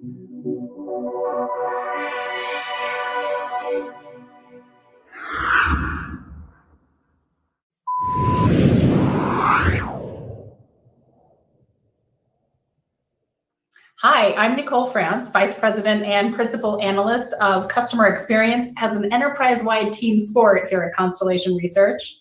Hi, I'm Nicole France, Vice President and Principal Analyst of Customer Experience as an enterprise-wide team sport here at Constellation Research.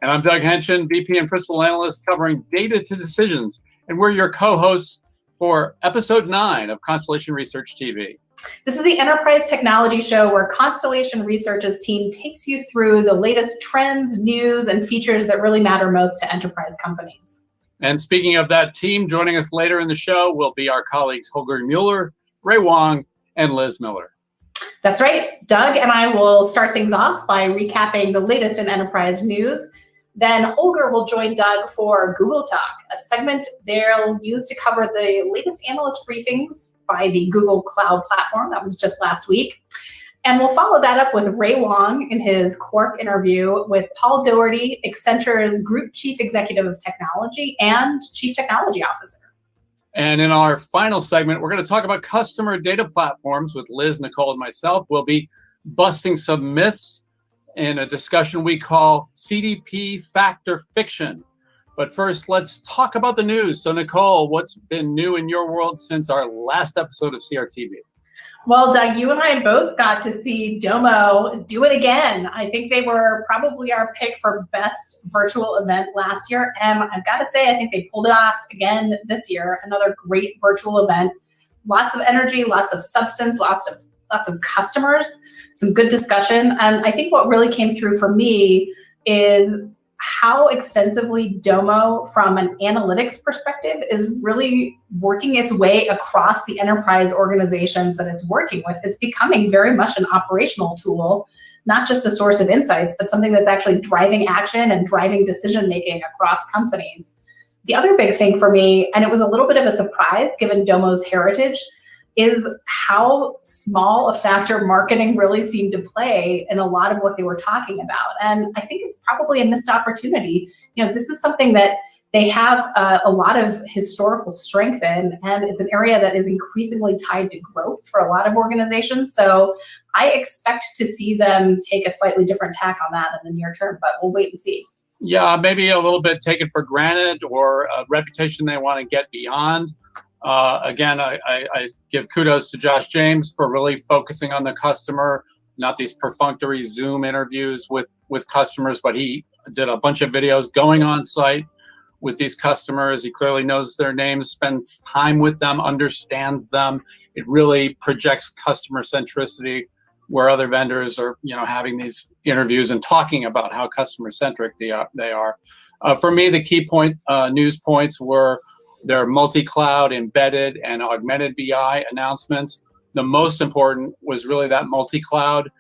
And I'm Doug Henshin, VP and Principal Analyst covering data to decisions. And we're your co-hosts for episode 9 of Constellation Research TV. This is the enterprise technology show where Constellation Research's team takes you through the latest trends, news, and features that really matter most to enterprise companies. And speaking of that team, joining us later in the show will be our colleagues Holger Mueller, Ray Wang, and Liz Miller. That's right. Doug and I will start things off by recapping the latest in enterprise news. Then Holger will join Doug for Google Talk, a segment they'll use to cover the latest analyst briefings by the Google Cloud Platform. That was just last week. And we'll follow that up with Ray Wang in his Quark interview with Paul Doherty, Accenture's Group Chief Executive of Technology and Chief Technology Officer. And in our final segment, we're going to talk about customer data platforms with Liz, Nicole, and myself. We'll be busting some myths in a discussion we call CDP Fact or Fiction. But first, let's talk about the news. So, Nicole, what's been new in your world since our last episode of CRTV? Well, Doug, you and I both got to see Domo do it again. I think they were probably our pick for best virtual event last year. And I've got to say, I think they pulled it off again this year. Another great virtual event. Lots of energy, lots of substance, lots of customers, some good discussion. And I think what really came through for me is how extensively Domo, from an analytics perspective, is really working its way across the enterprise organizations that it's working with. It's becoming very much an operational tool, not just a source of insights, but something that's actually driving action and driving decision-making across companies. The other big thing for me, and it was a little bit of a surprise given Domo's heritage, is how small a factor marketing really seemed to play in a lot of what they were talking about. And I think it's probably a missed opportunity. You know, this is something that they have a lot of historical strength in, and it's an area that is increasingly tied to growth for a lot of organizations. So I expect to see them take a slightly different tack on that in the near term, but we'll wait and see. Yeah, maybe a little bit taken for granted, or a reputation they want to get beyond. Again, I give kudos to Josh James for really focusing on the customer, not these perfunctory Zoom interviews with customers, but he did a bunch of videos going on site with these customers. He clearly knows their names, spends time with them, understands them. It really projects customer centricity, where other vendors are, having these interviews and talking about how customer centric they are. For me, the key news points were their multi-cloud, embedded, and augmented BI announcements. The most important was really that multi-cloud,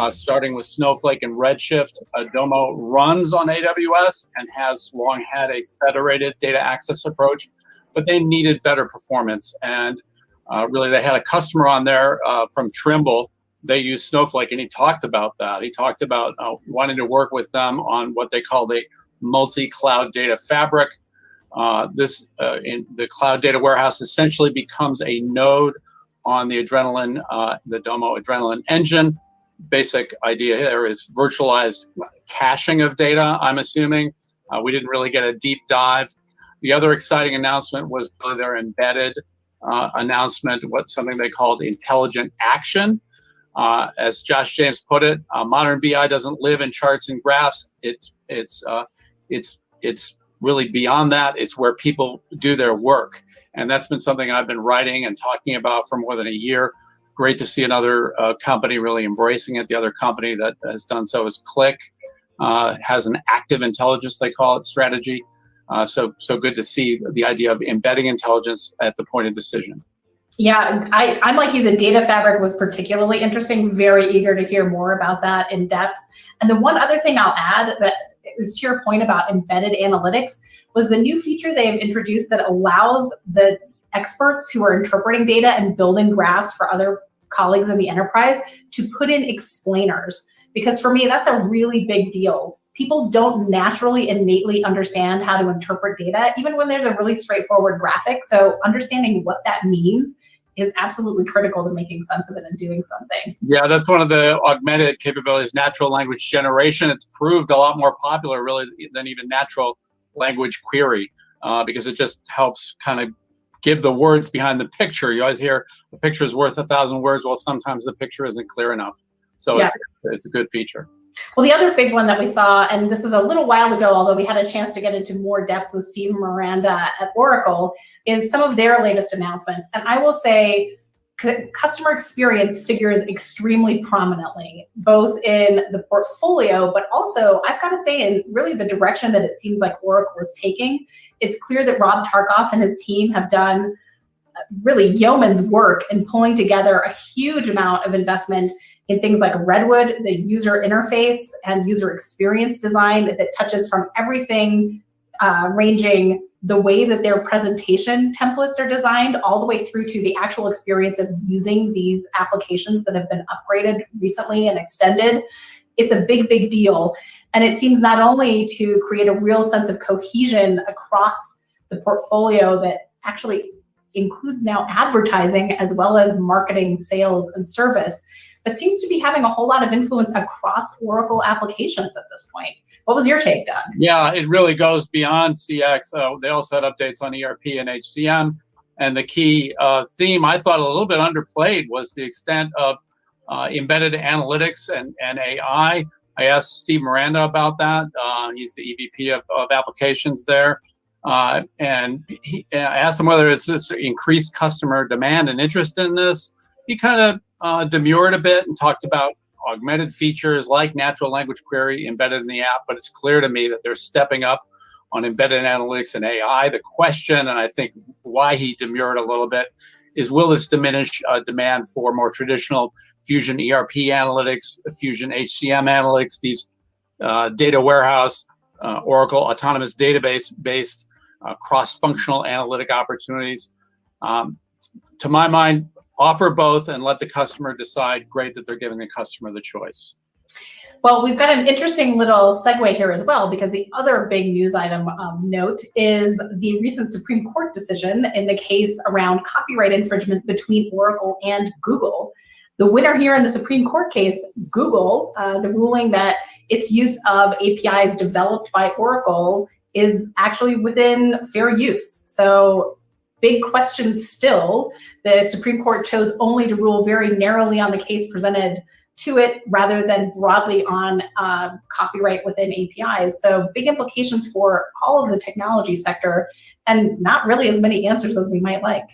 starting with Snowflake and Redshift. Domo runs on AWS and has long had a federated data access approach, but they needed better performance. And really, they had a customer on there from Trimble. They use Snowflake, and he talked about that. He talked about wanting to work with them on what they call the multi-cloud data fabric. This in the cloud data warehouse essentially becomes a node on the the Domo Adrenaline engine. Basic idea here is virtualized caching of data, I'm assuming. We didn't really get a deep dive. The other exciting announcement was their embedded announcement, something they called intelligent action. As Josh James put it, modern BI doesn't live in charts and graphs. It's really beyond that. It's where people do their work. And that's been something I've been writing and talking about for more than a year. Great to see another company really embracing it. The other company that has done so is Click, has an active intelligence, they call it, strategy. So good to see the idea of embedding intelligence at the point of decision. Yeah, I'm like you. The data fabric was particularly interesting. Very eager to hear more about that in depth. And the one other thing I'll add that is to your point about embedded analytics was the new feature they've introduced that allows the experts who are interpreting data and building graphs for other colleagues in the enterprise to put in explainers. Because for me, that's a really big deal. People don't naturally innately understand how to interpret data, even when there's a really straightforward graphic. So understanding what that means is absolutely critical to making sense of it and doing something. Yeah, that's one of the augmented capabilities, natural language generation. It's proved a lot more popular really than even natural language query because it just helps kind of give the words behind the picture. You always hear the picture is worth 1,000 words. Well, sometimes the picture isn't clear enough. So yeah. it's a good feature. Well, the other big one that we saw, and this is a little while ago, although we had a chance to get into more depth with Steve Miranda at Oracle, is some of their latest announcements. And I will say customer experience figures extremely prominently, both in the portfolio, but also, I've got to say, in really the direction that it seems like Oracle is taking. It's clear that Rob Tarkoff and his team have done really yeoman's work in pulling together a huge amount of investment in things like Redwood, the user interface and user experience design that touches from everything ranging the way that their presentation templates are designed all the way through to the actual experience of using these applications that have been upgraded recently and extended. It's a big, big deal. And it seems not only to create a real sense of cohesion across the portfolio that actually includes now advertising as well as marketing, sales, and service, but seems to be having a whole lot of influence across Oracle applications at this point. What was your take, Doug? Yeah, it really goes beyond CX. They also had updates on ERP and HCM. And the key theme I thought a little bit underplayed was the extent of embedded analytics and AI. I asked Steve Miranda about that. He's the EVP of applications there. And I asked him whether it's this increased customer demand and interest in this. He kind of demurred a bit and talked about augmented features like natural language query embedded in the app, but it's clear to me that they're stepping up on embedded analytics and AI. The question, and I think why he demurred a little bit, is will this diminish demand for more traditional Fusion ERP analytics, Fusion HCM analytics, these data warehouse, Oracle autonomous database-based cross-functional analytic opportunities? To my mind, offer both and let the customer decide. Great that they're giving the customer the choice. Well, we've got an interesting little segue here as well, because the other big news item of note is the recent Supreme Court decision in the case around copyright infringement between Oracle and Google. The winner here in the Supreme Court case, Google, the ruling that its use of APIs developed by Oracle is actually within fair use. So big question still. The Supreme Court chose only to rule very narrowly on the case presented to it rather than broadly on copyright within APIs. So big implications for all of the technology sector and not really as many answers as we might like.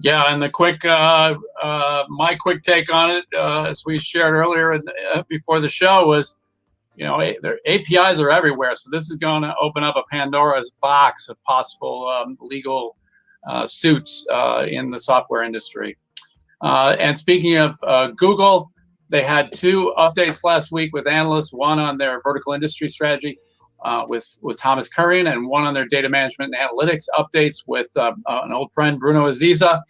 Yeah, and the quick, my quick take on it, as we shared earlier before the show, was, you know, their APIs are everywhere. So this is going to open up a Pandora's box of possible legal suits in the software industry. And speaking of Google, they had two updates last week with analysts, one on their vertical industry strategy with Thomas Kurian, and one on their data management and analytics updates with an old friend, Bruno Aziza.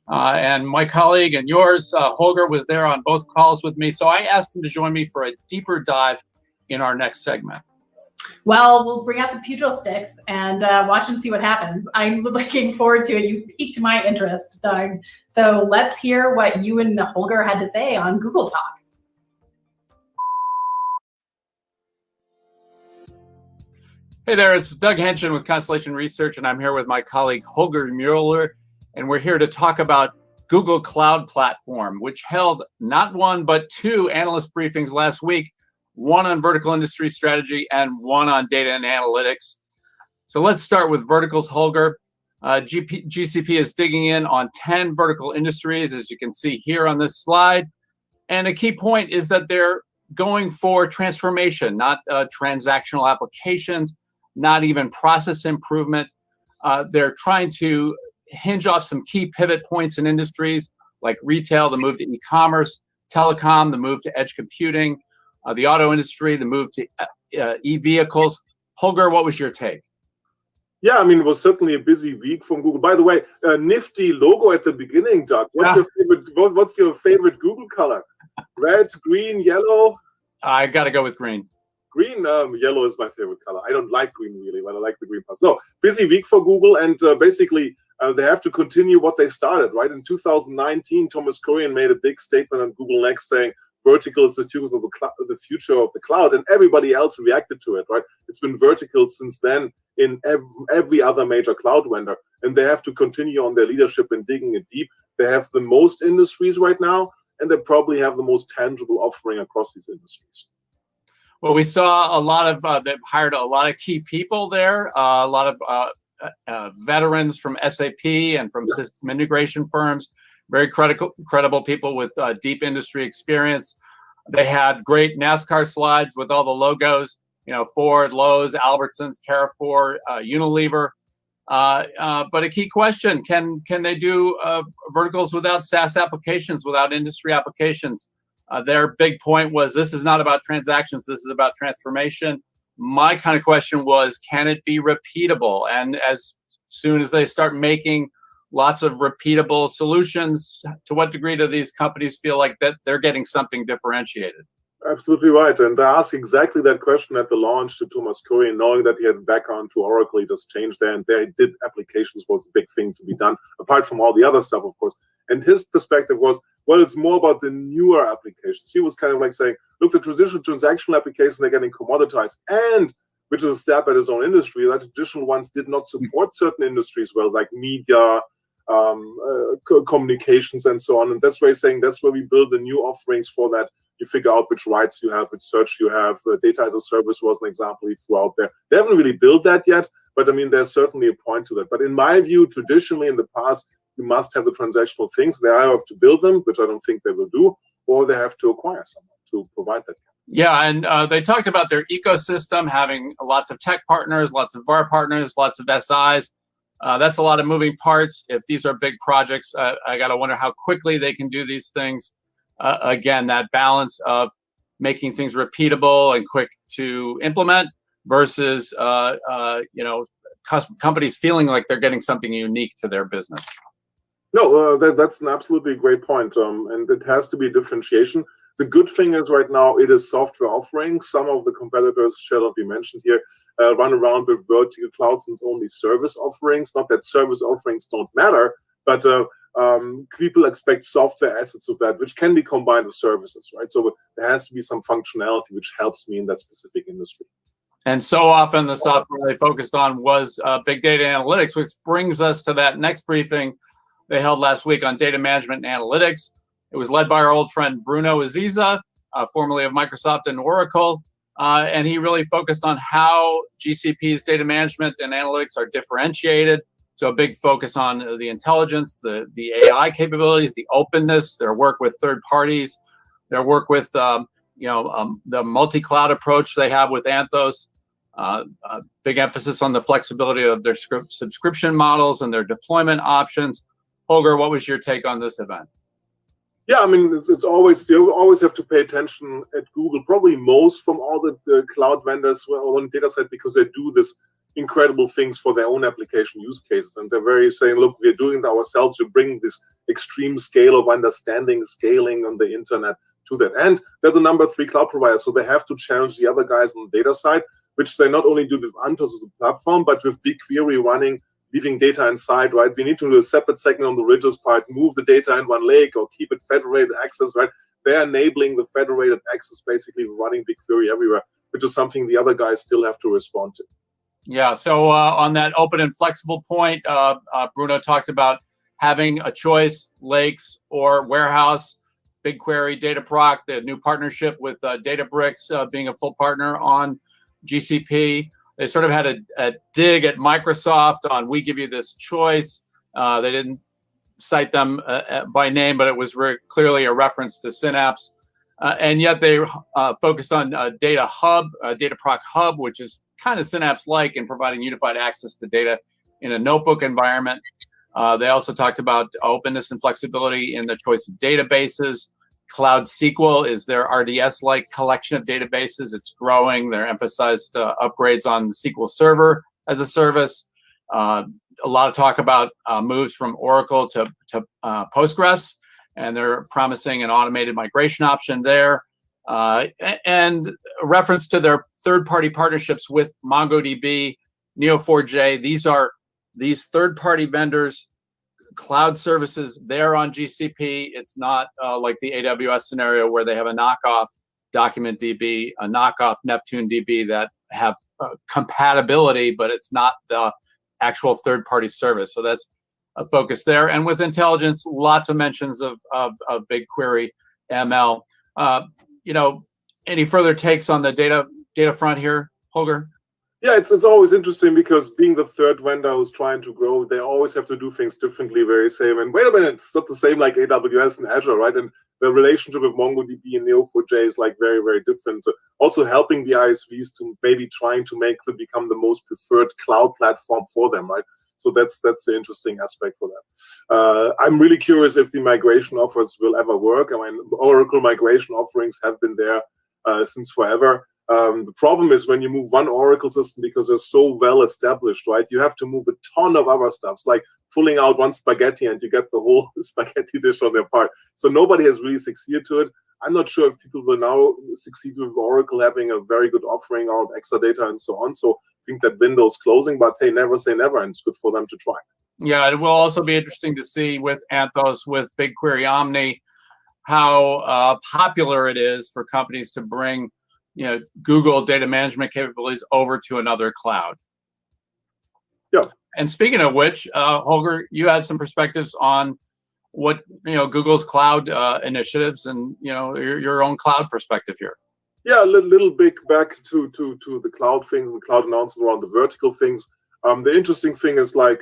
And my colleague and yours, Holger, was there on both calls with me. So I asked him to join me for a deeper dive in our next segment. Well, we'll bring out the pugil sticks and watch and see what happens. I'm looking forward to it. You've piqued my interest, Doug. So let's hear what you and Holger had to say on Google Talk. Hey there, it's Doug Henshin with Constellation Research, and I'm here with my colleague Holger Mueller, and we're here to talk about Google Cloud Platform, which held not one but two analyst briefings last week, one on vertical industry strategy and one on data and analytics. So let's start with verticals, Holger. GCP is digging in on 10 vertical industries, as you can see here on this slide. And a key point is that they're going for transformation, not transactional applications, not even process improvement. They're trying to hinge off some key pivot points in industries like retail, the move to e-commerce, telecom, the move to edge computing, the auto industry, the move to e-vehicles. Holger, what was your take? Yeah, I mean, it was certainly a busy week from Google. By the way, nifty logo at the beginning, Doug. What's your favorite Google color? Red, green, yellow? I got to go with green. Green, yellow is my favorite color. I don't like green really, but I like the green parts. No, busy week for Google, and basically They have to continue what they started, right? In 2019, Thomas Kurian made a big statement on Google Next saying, vertical is the future of the cloud, and everybody else reacted to it, right? It's been vertical since then in every other major cloud vendor, and they have to continue on their leadership and digging it deep. They have the most industries right now, and they probably have the most tangible offering across these industries. Well, we saw a lot of, they've hired a lot of key people there, a lot of veterans from SAP and from system integration firms, very credible people with deep industry experience. They had great NASCAR slides with all the logos, you know, Ford, Lowe's, Albertsons, Carrefour, Unilever. But a key question, can they do verticals without SaaS applications, without industry applications? Their big point was, this is not about transactions, this is about transformation. My kind of question was, can it be repeatable? And as soon as they start making lots of repeatable solutions, to what degree do these companies feel like that they're getting something differentiated? Absolutely right. And I asked exactly that question at the launch to Thomas Kurian, knowing that he had a background to Oracle. He just changed there, and they did applications was a big thing to be done, apart from all the other stuff, of course. And his perspective was, well, it's more about the newer applications. He was kind of like saying, look, the traditional transactional applications, they're getting commoditized, and which is a stab at his own industry, that traditional ones did not support certain industries well, like media, communications, and so on. And that's why he's saying that's where we build the new offerings for that. You figure out which rights you have, which search you have. Data as a service was an example he threw out there. They haven't really built that yet, but I mean, there's certainly a point to that. But in my view, traditionally in the past, you must have the transactional things. They either have to build them, which I don't think they will do, or they have to acquire someone to provide that. Yeah, and they talked about their ecosystem, having lots of tech partners, lots of VAR partners, lots of SIs. That's a lot of moving parts. If these are big projects, I got to wonder how quickly they can do these things. Again, that balance of making things repeatable and quick to implement versus you know, companies feeling like they're getting something unique to their business. No, that's an absolutely great point, and it has to be differentiation. The good thing is right now it is software offerings. Some of the competitors, shall be mentioned here, run around with vertical clouds and only service offerings. Not that service offerings don't matter, but people expect software assets of that, which can be combined with services, right? So there has to be some functionality which helps me in that specific industry. And so often the software they focused on was big data analytics, which brings us to that next briefing they held last week on data management and analytics. It was led by our old friend Bruno Aziza, formerly of Microsoft and Oracle, and he really focused on how GCP's data management and analytics are differentiated. So a big focus on the intelligence, the AI capabilities, the openness, their work with third parties, their work with the multi-cloud approach they have with Anthos. Big emphasis on the flexibility of their subscription models and their deployment options. Holger, what was your take on this event? Yeah, I mean, it's always, you always have to pay attention at Google, probably most from all the cloud vendors on the data side, because they do this incredible things for their own application use cases. And they're very saying, look, we're doing it ourselves. We're bringing this extreme scale of understanding, scaling on the internet to that. And they're the #3 cloud provider, so they have to challenge the other guys on the data side, which they not only do with Anthos as a platform, but with BigQuery running, leaving data inside, right? We need to do a separate segment on the Ridges part, move the data in one lake or keep it federated access, right? They're enabling the federated access, basically running BigQuery everywhere, which is something the other guys still have to respond to. Yeah, so on that open and flexible point, Bruno talked about having a choice, lakes or warehouse, BigQuery, Dataproc, the new partnership with Databricks being a full partner on GCP. They sort of had a dig at Microsoft on, we give you this choice. They didn't cite them by name, but it was clearly a reference to Synapse. And yet they focused on Data Hub, Dataproc Hub, which is kind of Synapse-like in providing unified access to data in a notebook environment. They also talked about openness and flexibility in the choice of databases. Cloud SQL is their RDS-like collection of databases. It's growing. They're emphasized upgrades on SQL Server as a service. A lot of talk about moves from Oracle to Postgres, and they're promising an automated migration option there. And a reference to their third-party partnerships with MongoDB, Neo4j. These third-party vendors cloud services there on GCP. It's not like the AWS scenario where they have a knockoff Document DB, a knockoff Neptune DB that have compatibility, but it's not the actual third-party service. So that's a focus there. And with intelligence, lots of mentions of BigQuery ML. Any further takes on the data front here, Holger? Yeah, it's always interesting because being the third vendor who's trying to grow, they always have to do things differently, very same. And wait a minute, it's not the same like AWS and Azure, right? And the relationship with MongoDB and Neo4j is like very, very different. Also helping the ISVs to maybe trying to make them become the most preferred cloud platform for them, right? So that's the interesting aspect for that. I'm really curious if the migration offers will ever work. I mean, Oracle migration offerings have been there since forever. The problem is when you move one Oracle system, because they're so well established, right? You have to move a ton of other stuff. It's like pulling out one spaghetti and you get the whole spaghetti dish on their part. So nobody has really succeeded to it. I'm not sure if people will now succeed with Oracle having a very good offering of Exadata and so on. So I think that window's closing, but hey, never say never, and it's good for them to try. Yeah, it will also be interesting to see with Anthos, with BigQuery Omni, how popular it is for companies to bring Google data management capabilities over to another cloud. Yeah. And speaking of which, Holger, you had some perspectives on what Google's cloud initiatives and your own cloud perspective here. Yeah, a little bit back to the cloud things and cloud announcements around the vertical things. The interesting thing is like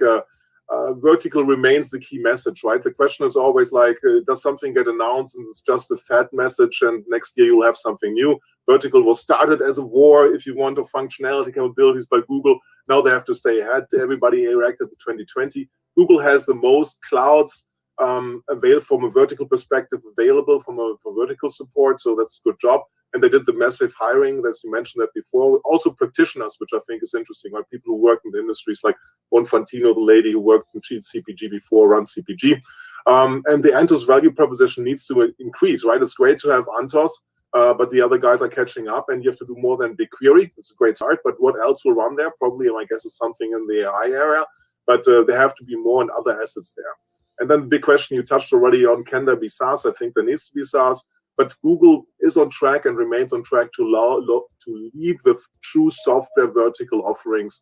vertical remains the key message, right? The question is always like, does something get announced and it's just a fat message and next year you'll have something new? Vertical was started as a war, if you want, of functionality capabilities by Google. Now they have to stay ahead. Everybody reacted to 2020. Google has the most clouds available from a vertical perspective, available for vertical support, so that's a good job. And they did the massive hiring, as you mentioned that before. Also practitioners, which I think is interesting, right? People who work in the industries, like Juan Fantino, the lady who worked in CPG before, runs CPG. And the Anthos value proposition needs to increase, right? It's great to have Anthos, but the other guys are catching up, and you have to do more than BigQuery. It's a great start, but what else will run there? Probably, I guess, is something in the AI area, but there have to be more and other assets there. And then the big question you touched already on, can there be SaaS? I think there needs to be SaaS, but Google is on track and remains on track to lead with true software vertical offerings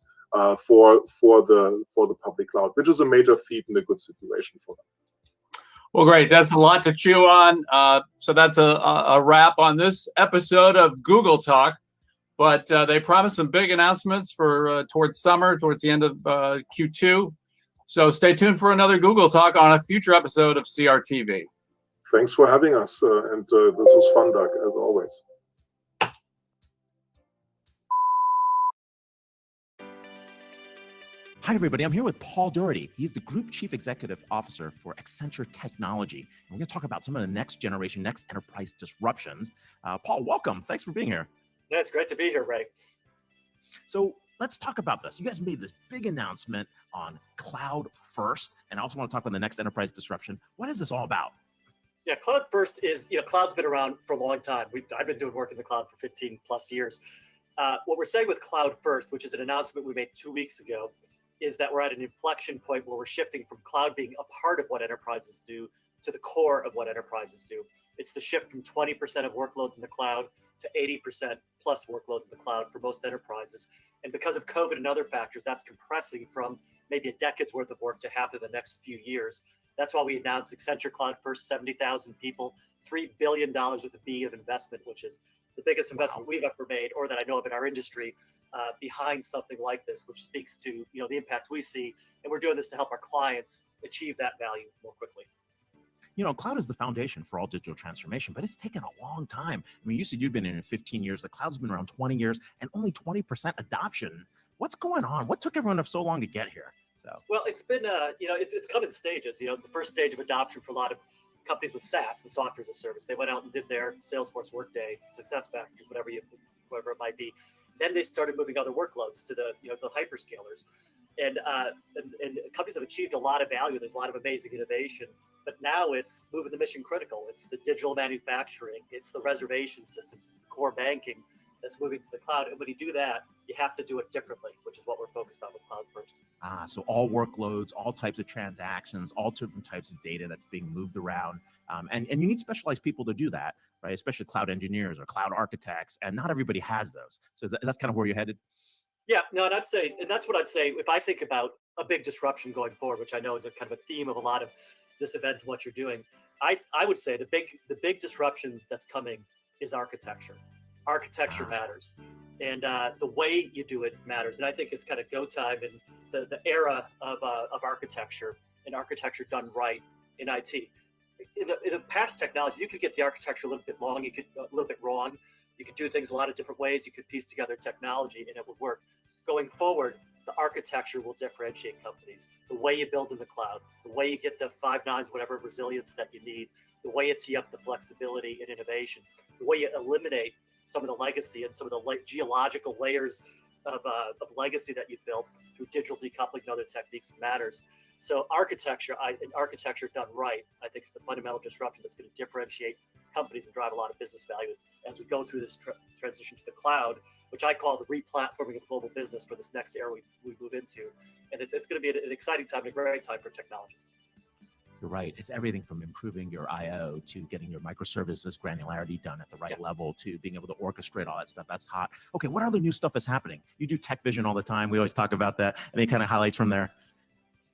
for the public cloud, which is a major feat and a good situation for them. Well, great. That's a lot to chew on. So that's a wrap on this episode of Google Talk. But they promised some big announcements for towards summer, towards the end of Q2. So stay tuned for another Google Talk on a future episode of CRTV. Thanks for having us, and this was fun, Doug, as always. Hi, everybody. I'm here with Paul Doherty. He's the Group Chief Executive Officer for Accenture Technology. And we're going to talk about some of the next generation, next enterprise disruptions. Paul, welcome. Thanks for being here. Yeah, it's great to be here, Ray. So let's talk about this. You guys made this big announcement on cloud first, and I also want to talk about the next enterprise disruption. What is this all about? Yeah, cloud first is, cloud's been around for a long time. I've been doing work in the cloud for 15 plus years. What we're saying with cloud first, which is an announcement we made 2 weeks ago, is that we're at an inflection point where we're shifting from cloud being a part of what enterprises do to the core of what enterprises do. It's the shift from 20% of workloads in the cloud to 80% plus workloads in the cloud for most enterprises. And because of COVID and other factors, that's compressing from maybe a decade's worth of work to happen in the next few years. That's why we announced Accenture Cloud First, 70,000 people, $3 billion with a B of investment, which is the biggest investment we've ever made, or that I know of in our industry, behind something like this, which speaks to the impact we see. And we're doing this to help our clients achieve that value more quickly. Cloud is the foundation for all digital transformation, but it's taken a long time. I mean, you said you've been in it 15 years. The cloud's been around 20 years and only 20% adoption. What's going on? What took everyone so long to get here? Well, it's been, it's come in stages. The first stage of adoption for a lot of companies was SaaS, and software as a service. They went out and did their Salesforce, Workday, SuccessFactors, whatever it might be. Then they started moving other workloads to the hyperscalers, and companies have achieved a lot of value. There's a lot of amazing innovation, but now it's moving the mission critical. It's the digital manufacturing. It's the reservation systems. It's the core banking that's moving to the cloud. And when you do that, you have to do it differently, which is what we're focused on with Cloud First. So all workloads, all types of transactions, all different types of data that's being moved around. And you need specialized people to do that, right? Especially cloud engineers or cloud architects. And not everybody has those. So that's kind of where you're headed. Yeah, no, and that's what I'd say. If I think about a big disruption going forward, which I know is a kind of a theme of a lot of this event and what you're doing, I would say the big disruption that's coming is architecture. Architecture matters, and the way you do it matters. And I think it's kind of go time in the era of architecture and architecture done right in IT. In the past technology, you could get the architecture a little bit wrong. You could do things a lot of different ways. You could piece together technology and it would work. Going forward, the architecture will differentiate companies. The way you build in the cloud, the way you get the 5 nines, whatever resilience that you need, the way you tee up the flexibility and innovation, the way you eliminate some of the legacy and some of the geological layers of legacy that you built through digital decoupling and other techniques matters. So architecture done right, I think is the fundamental disruption that's going to differentiate companies and drive a lot of business value as we go through this transition to the cloud, which I call the replatforming of global business for this next era we move into. And it's going to be an exciting time, a great time for technologists. You're right. It's everything from improving your I/O to getting your microservices granularity done at the right level to being able to orchestrate all that stuff. That's hot. Okay, what other new stuff is happening? You do tech vision all the time. We always talk about that. Any kind of highlights from there?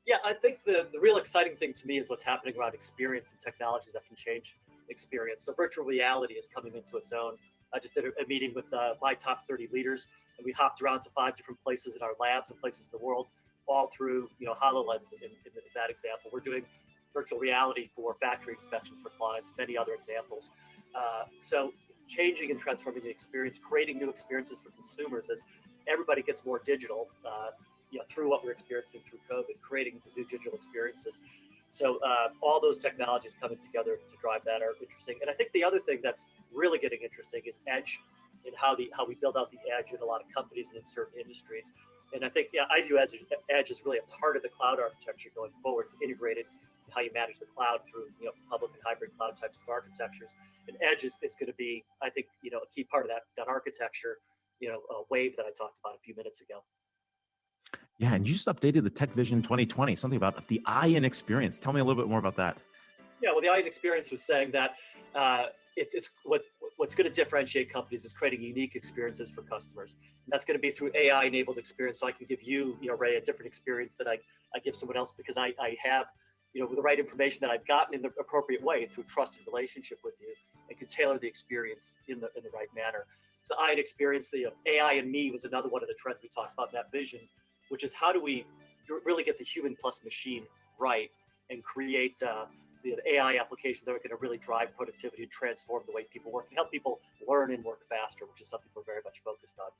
Yeah, I think the real exciting thing to me is what's happening around experience and technologies that can change experience. So virtual reality is coming into its own. I just did a meeting with my top 30 leaders, and we hopped around to 5 different places in our labs and places in the world, all through HoloLens in that example. We're doing virtual reality for factory inspections for clients, many other examples. So changing and transforming the experience, creating new experiences for consumers as everybody gets more digital, through what we're experiencing through COVID, creating new digital experiences. So all those technologies coming together to drive that are interesting. And I think the other thing that's really getting interesting is edge and how we build out the edge in a lot of companies and in certain industries. And I think I view edge as really a part of the cloud architecture going forward, integrated in how you manage the cloud through public and hybrid cloud types of architectures. And edge is going to be, I think, a key part of that architecture, wave that I talked about a few minutes ago. Yeah, and you just updated the Tech Vision 2020, something about the eye and experience. Tell me a little bit more about that. Yeah, well, the eye and experience was saying that it's what's going to differentiate companies is creating unique experiences for customers. And that's going to be through AI-enabled experience. So I can give you, Ray, a different experience that I give someone else because I have, the right information that I've gotten in the appropriate way through trusted relationship with you, and can tailor the experience in the right manner. So eye and experience, the AI and me was another one of the trends we talked about in that vision, which is how do we really get the human plus machine right and create the AI applications that are going to really drive productivity and transform the way people work and help people learn and work faster, which is something we're very much focused on.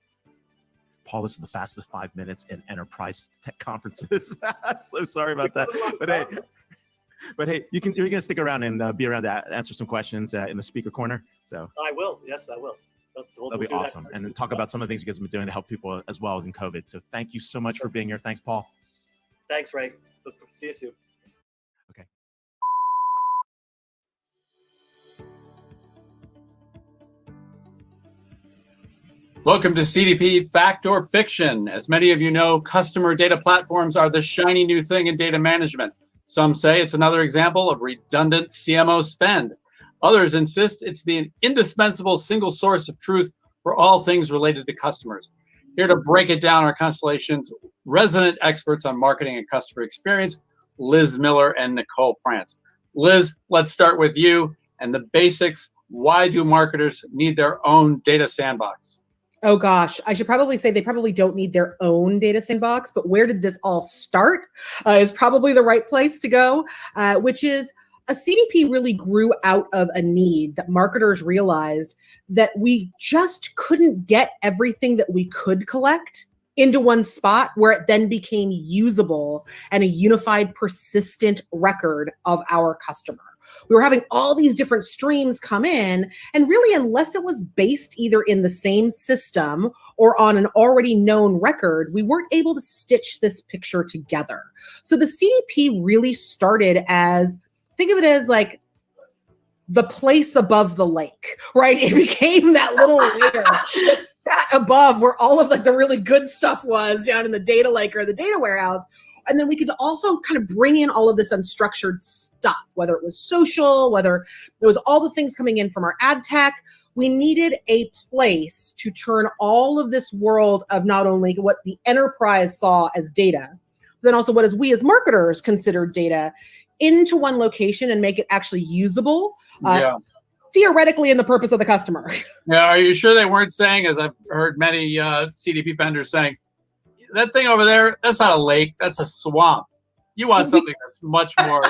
Paul, this is the fastest 5 minutes in enterprise tech conferences. So sorry about that. But hey, you're going to stick around and be around to answer some questions in the speaker corner. So I will. Yes, I will. That'll be awesome. And talk about some of the things you guys have been doing to help people as well as in COVID. So thank you so much for being here. Thanks, Paul. Thanks, Ray. See you soon. Okay. Welcome to CDP Fact or Fiction. As many of you know, customer data platforms are the shiny new thing in data management. Some say it's another example of redundant CMO spend. Others insist it's the indispensable single source of truth for all things related to customers. Here to break it down are Constellation's resident experts on marketing and customer experience, Liz Miller and Nicole France. Liz, let's start with you and the basics. Why do marketers need their own data sandbox? Oh gosh, I should probably say they probably don't need their own data sandbox, but where did this all start is probably the right place to go, which is a CDP really grew out of a need that marketers realized that we just couldn't get everything that we could collect into one spot where it then became usable and a unified, persistent record of our customer. We were having all these different streams come in, and really, unless it was based either in the same system or on an already known record, we weren't able to stitch this picture together. So the CDP really started as, think of it as like the place above the lake, right? It became that little layer that that above where all of like the really good stuff was down in the data lake or the data warehouse. And then we could also kind of bring in all of this unstructured stuff, whether it was social, whether there was all the things coming in from our ad tech. We needed a place to turn all of this world of not only what the enterprise saw as data, but then also what we as marketers considered data into one location and make it actually usable. Theoretically in the purpose of the customer. Yeah, are you sure they weren't saying, as I've heard many CDP vendors saying, that thing over there, that's not a lake, that's a swamp. You want something that's much more.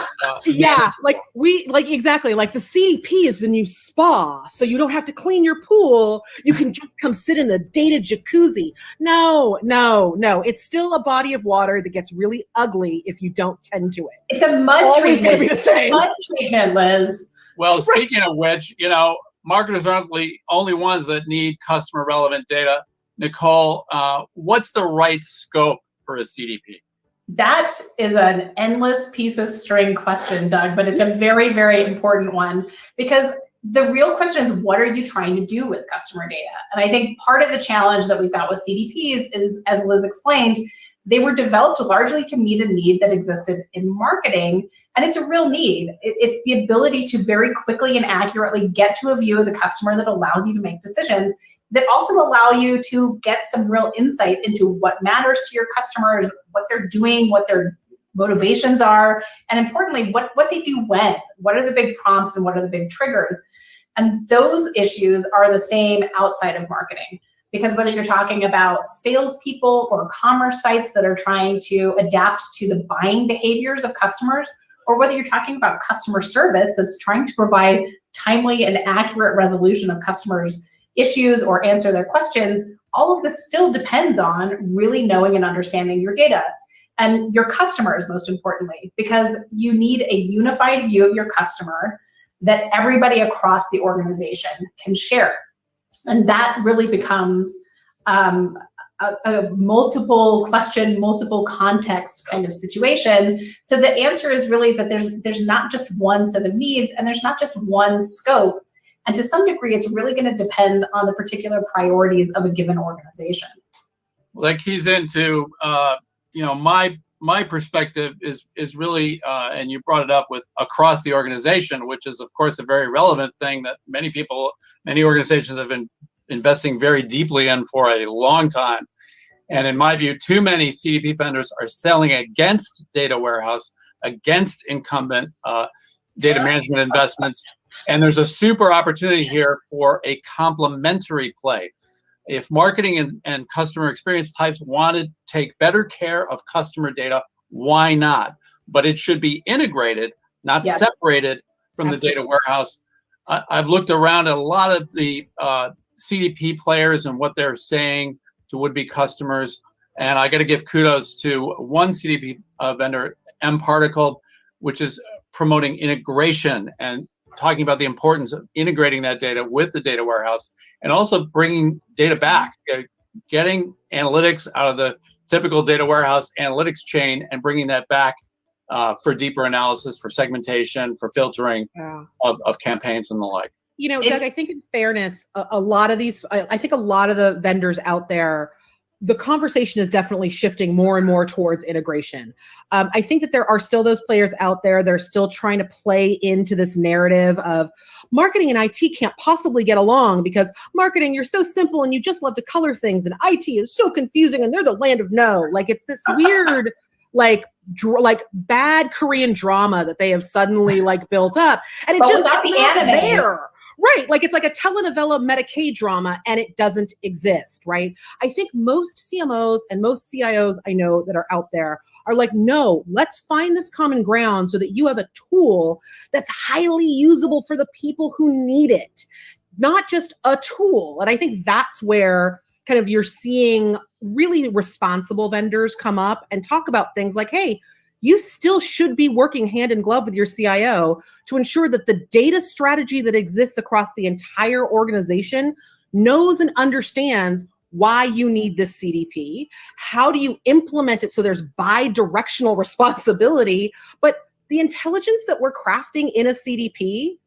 Yeah, exactly. Like the CDP is the new spa, so you don't have to clean your pool. You can just come sit in the data jacuzzi. No. It's still a body of water that gets really ugly if you don't tend to it. It's a mud always treatment. Gonna be the same. Mud treatment, Liz. Well, speaking of which, marketers aren't the only ones that need customer relevant data. Nicole, what's the right scope for a CDP? That is an endless piece of string question, Doug, but it's a very, very important one because the real question is, what are you trying to do with customer data? And I think part of the challenge that we've got with CDPs is, as Liz explained, they were developed largely to meet a need that existed in marketing, and it's a real need. It's the ability to very quickly and accurately get to a view of the customer that allows you to make decisions that also allow you to get some real insight into what matters to your customers, what they're doing, what their motivations are, and importantly, what they do when. What are the big prompts and what are the big triggers? And those issues are the same outside of marketing. Because whether you're talking about salespeople or commerce sites that are trying to adapt to the buying behaviors of customers, or whether you're talking about customer service that's trying to provide timely and accurate resolution of customers' issues or answer their questions, all of this still depends on really knowing and understanding your data and your customers, most importantly, because you need a unified view of your customer that everybody across the organization can share. And that really becomes a multiple question, multiple context kind of situation. So the answer is really that there's not just one set of needs and there's not just one scope. And to some degree, it's really going to depend on the particular priorities of a given organization. Well, that keys into, my perspective is really, and you brought it up with across the organization, which is, of course, a very relevant thing that many organizations have been investing very deeply in for a long time. And in my view, too many CDP vendors are selling against data warehouse, against incumbent data management investments. And there's a super opportunity here for a complementary play. If marketing and customer experience types want to take better care of customer data, why not? But it should be integrated, not separated from the data warehouse. I've looked around at a lot of the CDP players and what they're saying to would-be customers. And I got to give kudos to one CDP vendor, mParticle, which is promoting integration and talking about the importance of integrating that data with the data warehouse and also bringing data back, getting analytics out of the typical data warehouse analytics chain and bringing that back for deeper analysis, for segmentation, for filtering of campaigns and the like. Doug, I think in fairness, a lot of these, I think a lot of the vendors out there, the conversation is definitely shifting more and more towards integration. I think that there are still those players out there that are still trying to play into this narrative of marketing and IT can't possibly get along because marketing, you're so simple and you just love to color things, and IT is so confusing and they're the land of no. Like it's this weird, like bad Korean drama that they have suddenly built up, and it's just not the anime there. Right. Like it's like a telenovela Medicaid drama and it doesn't exist. Right. I think most CMOs and most CIOs I know that are out there are like, no, let's find this common ground so that you have a tool that's highly usable for the people who need it, not just a tool. And I think that's where kind of you're seeing really responsible vendors come up and talk about things like, hey, you still should be working hand in glove with your CIO to ensure that the data strategy that exists across the entire organization knows and understands why you need this CDP. How do you implement it so there's bi-directional responsibility? But the intelligence that we're crafting in a CDP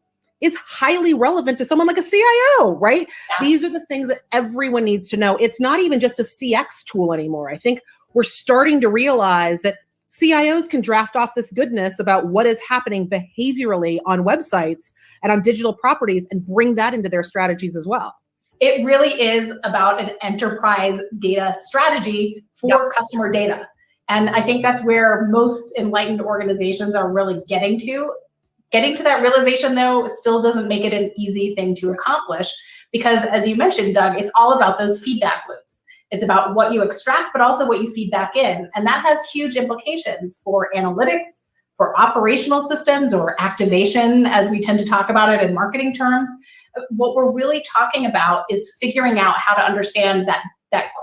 is highly relevant to someone like a CIO, right? Yeah. These are the things that everyone needs to know. It's not even just a CX tool anymore. I think we're starting to realize that CIOs can draft off this goodness about what is happening behaviorally on websites and on digital properties and bring that into their strategies as well. It really is about an enterprise data strategy for customer data. And I think that's where most enlightened organizations are really getting to. Getting to that realization, though, still doesn't make it an easy thing to accomplish because, as you mentioned, Doug, it's all about those feedback loops. It's about what you extract, but also what you feed back in. And that has huge implications for analytics, for operational systems, or activation, as we tend to talk about it in marketing terms. What we're really talking about is figuring out how to understand that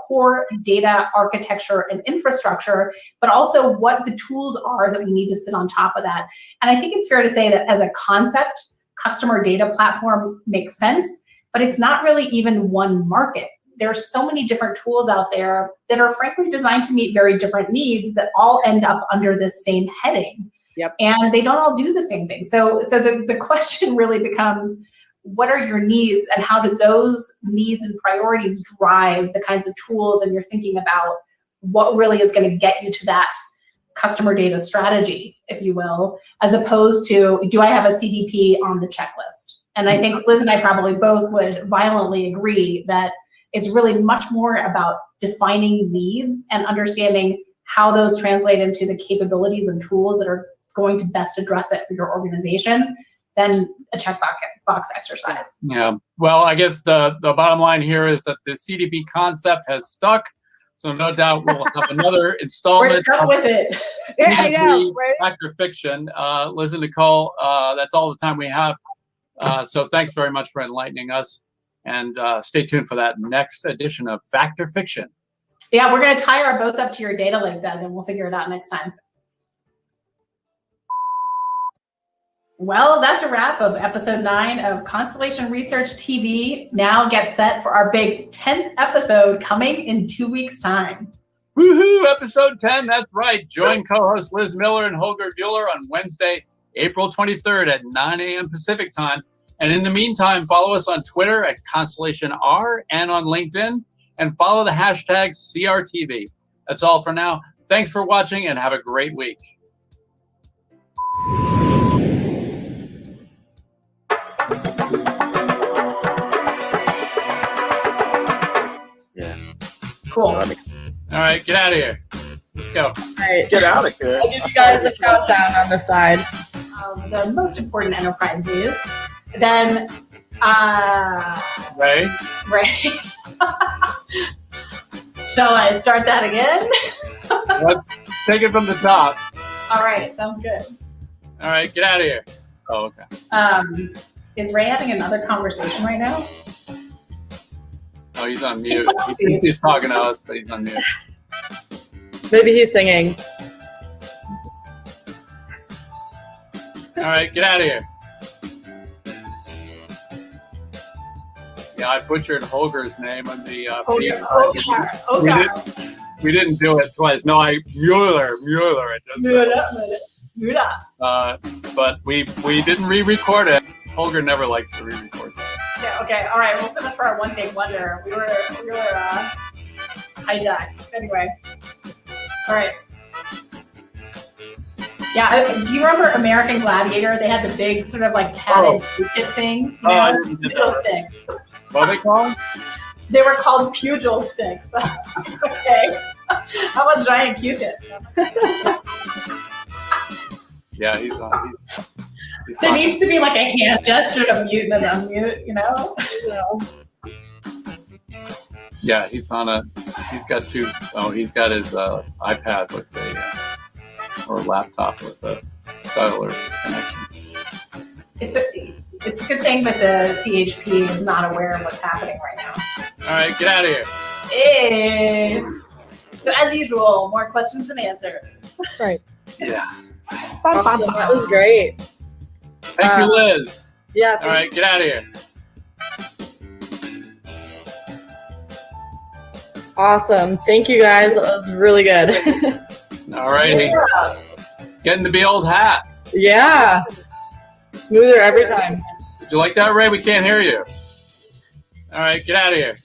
core data architecture and infrastructure, but also what the tools are that we need to sit on top of that. And I think it's fair to say that as a concept, customer data platform makes sense, but it's not really even one market. There are so many different tools out there that are frankly designed to meet very different needs that all end up under this same heading. Yep. And they don't all do the same thing. So the question really becomes, what are your needs and how do those needs and priorities drive the kinds of tools and you're thinking about what really is going to get you to that customer data strategy, if you will, as opposed to, do I have a CDP on the checklist? And I think Liz and I probably both would violently agree that it's really much more about defining needs and understanding how those translate into the capabilities and tools that are going to best address it for your organization than a checkbox exercise. Yeah. Well, I guess the bottom line here is that the CDP concept has stuck. So no doubt we'll have another installment. We're stuck with it. Yeah, I know, right? Fact or Fiction. Liz and Nicole, that's all the time we have. So thanks very much for enlightening us. And stay tuned for that next edition of Fact or Fiction. Yeah, we're going to tie our boats up to your data lake, Doug, and we'll figure it out next time. Well, that's a wrap of episode 9 of Constellation Research TV. Now get set for our big 10th episode coming in 2 weeks' time. Woohoo! Episode 10, that's right. Join co-host Liz Miller and Holger Bueller on Wednesday, April 23rd at 9 a.m. Pacific time. And in the meantime, follow us on Twitter at ConstellationR and on LinkedIn, and follow the hashtag CRTV. That's all for now. Thanks for watching and have a great week. Yeah. Cool. All right, get out of here. Let's go. All right, get out of here. I'll give you guys a countdown on the side. The most important enterprise news. Then, Ray? Shall I start that again? Let's take it from the top. All right, sounds good. All right, get out of here. Oh, okay. Is Ray having another conversation right now? Oh, he's on mute. He thinks he's talking to us, but he's on mute. Maybe he's singing. All right, get out of here. Yeah, I butchered Holger's name on the we didn't do it twice. No, Mueller. But we didn't re-record it. Holger never likes to re-record. Yeah. Okay. All right. Well, so much for our one-take wonder. We were hijacked. Anyway. All right. Yeah. Do you remember American Gladiator? They had the big sort of like padded tip things. You know? I didn't get Pugil that. sticks. What are they called? They were called Pugil sticks. Okay. How about giant Q-tip? Yeah, he's on. He's There on. needs to be like a hand gesture to mute and unmute, you know? Yeah, he's on a. He's got two. Oh, he's got his iPad with a or laptop with a cellular connection. It's a good thing that the CHP is not aware of what's happening right now. All right, get out of here. Hey. So as usual, more questions than answers. Right. Yeah. Awesome. That was great. Thank you, Liz. Yeah. All right, get out of here. Awesome. Thank you guys. That was really good. All righty. Getting to be old hat. Yeah. Smoother every time. Just You like that, Ray? We can't hear you. All right, get out of here.